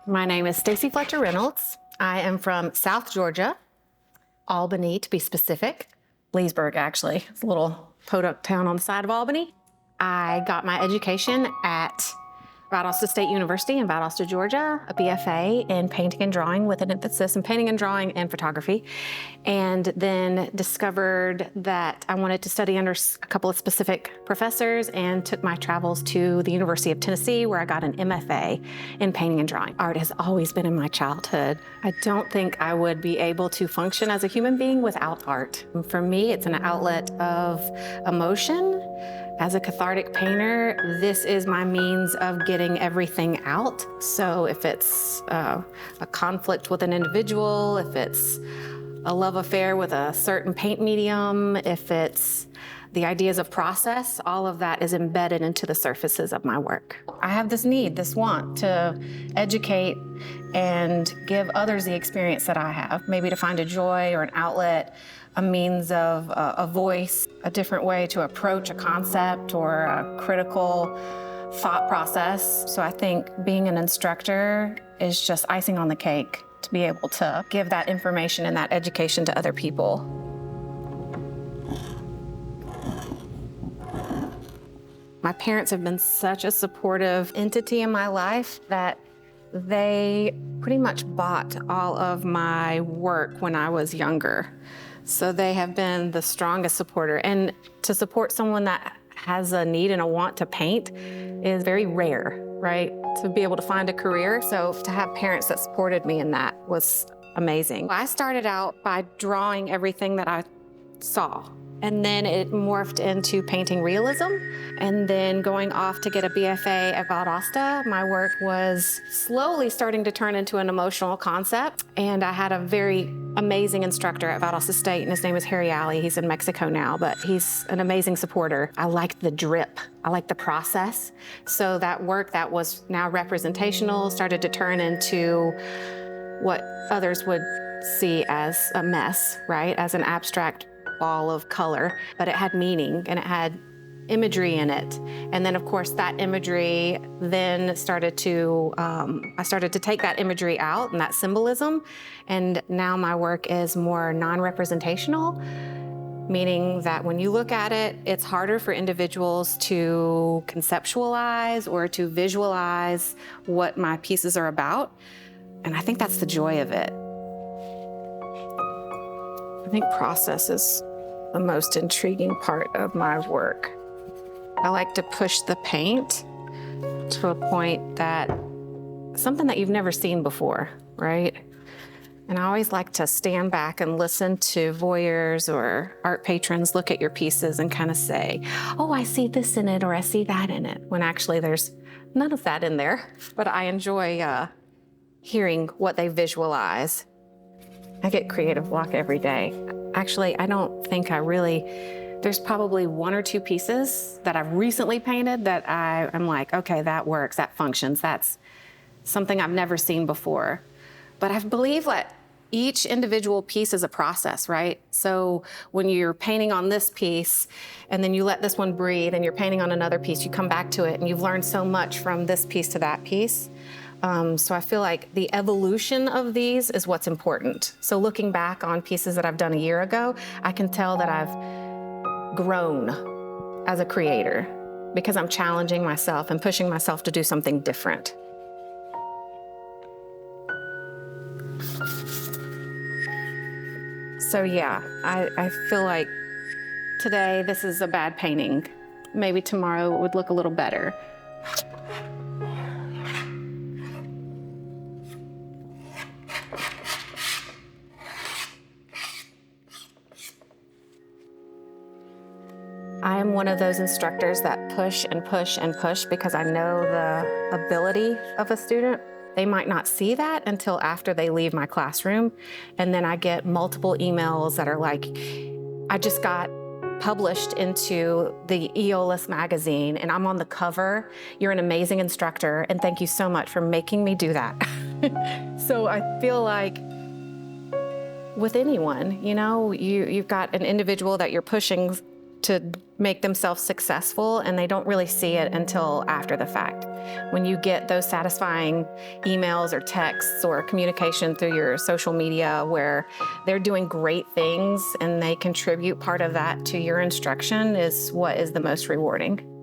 My name is Stacy Fletcher Reynolds. I am from South Georgia, Albany to be specific. Leesburg, actually. It's a little podunk town on the side of Albany. I got my education at Valdosta State University in Valdosta, Georgia, a BFA in painting and drawing with an emphasis in painting and drawing and photography. And then discovered that I wanted to study under a couple of specific professors and took my travels to the University of Tennessee, where I got an MFA in painting and drawing. Art has always been in my childhood. I don't think I would be able to function as a human being without art. For me, it's an outlet of emotion. As a cathartic painter, this is my means of getting everything out. So if it's a conflict with an individual, if it's a love affair with a certain paint medium, if it's the ideas of process, all of that is embedded into the surfaces of my work. I have this need, this want to educate and give others the experience that I have, maybe to find a joy or an outlet, a means of a voice, a different way to approach a concept or a critical thought process. So I think being an instructor is just icing on the cake to be able to give that information and that education to other people. My parents have been such a supportive entity in my life that they pretty much bought all of my work when I was younger. So they have been the strongest supporter. And to support someone that has a need and a want to paint is very rare, right? To be able to find a career. So to have parents that supported me in that was amazing. I started out by drawing everything that I saw. And then it morphed into painting realism. And then going off to get a BFA at Valdosta, my work was slowly starting to turn into an emotional concept. And I had a very amazing instructor at Valdosta State, and his name is Harry Alley. He's in Mexico now, but he's an amazing supporter. I liked the drip. I liked the process. So that work that was now representational started to turn into what others would see as a mess, right? As an abstract ball of color, but it had meaning and it had imagery in it. And then of course that imagery then started to, I started to take that imagery out and that symbolism. And now my work is more non-representational, meaning that when you look at it, it's harder for individuals to conceptualize or to visualize what my pieces are about. And I think that's the joy of it. I think process is the most intriguing part of my work. I like to push the paint to a point that, something that you've never seen before, right? And I always like to stand back and listen to voyeurs or art patrons look at your pieces and kind of say, oh, I see this in it or I see that in it, when actually there's none of that in there. But I enjoy hearing what they visualize. I get creative block every day. Actually, I don't think there's probably one or two pieces that I've recently painted that I'm like, okay, that works, that functions, that's something I've never seen before. But I believe that each individual piece is a process, right? So when you're painting on this piece and then you let this one breathe and you're painting on another piece, you come back to it and you've learned so much from this piece to that piece. So I feel like the evolution of these is what's important. So looking back on pieces that I've done a year ago, I can tell that I've grown as a creator because I'm challenging myself and pushing myself to do something different. So yeah, I feel like today this is a bad painting. Maybe tomorrow it would look a little better. I am one of those instructors that push and push and push because I know the ability of a student. They might not see that until after they leave my classroom. And then I get multiple emails that are like, I just got published into the Aeolus magazine and I'm on the cover. You're an amazing instructor and thank you so much for making me do that. So I feel like with anyone, you know, you've got an individual that you're pushing to make themselves successful, and they don't really see it until after the fact. When you get those satisfying emails or texts or communication through your social media where they're doing great things and they contribute part of that to your instruction is what is the most rewarding.